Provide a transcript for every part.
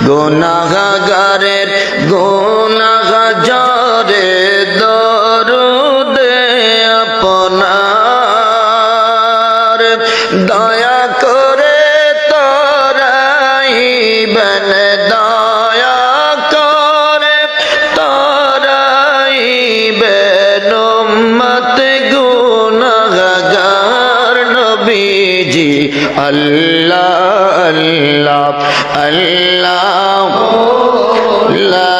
গুনাহগারের গুনাহগারে দরুদে আপনার দয়া করে তরাইবেন দয়া করে তরাইবেন উম্মত গুনাহগার নবীজি আল্লাহ আল্লাহ আল্লাহ লা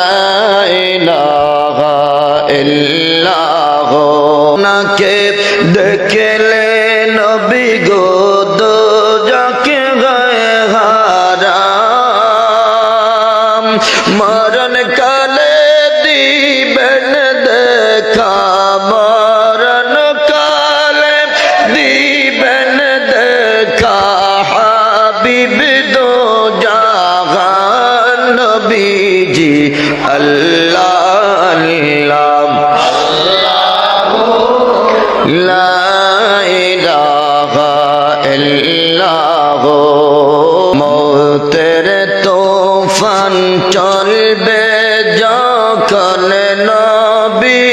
ইলাহা ইল্লাল্লাহ নাকে দেখলে নবী গো দোজকে গায়ে হারাম মরণ কালে দিবেন দেখা মরণ কালে দিবেন দেখা হাবিব দো জাহান নবীজি আল্লাহ আল্লাহ লা ইলাহা ইল্লাল্লাহ মওতের তুফান চলবে যখন নবী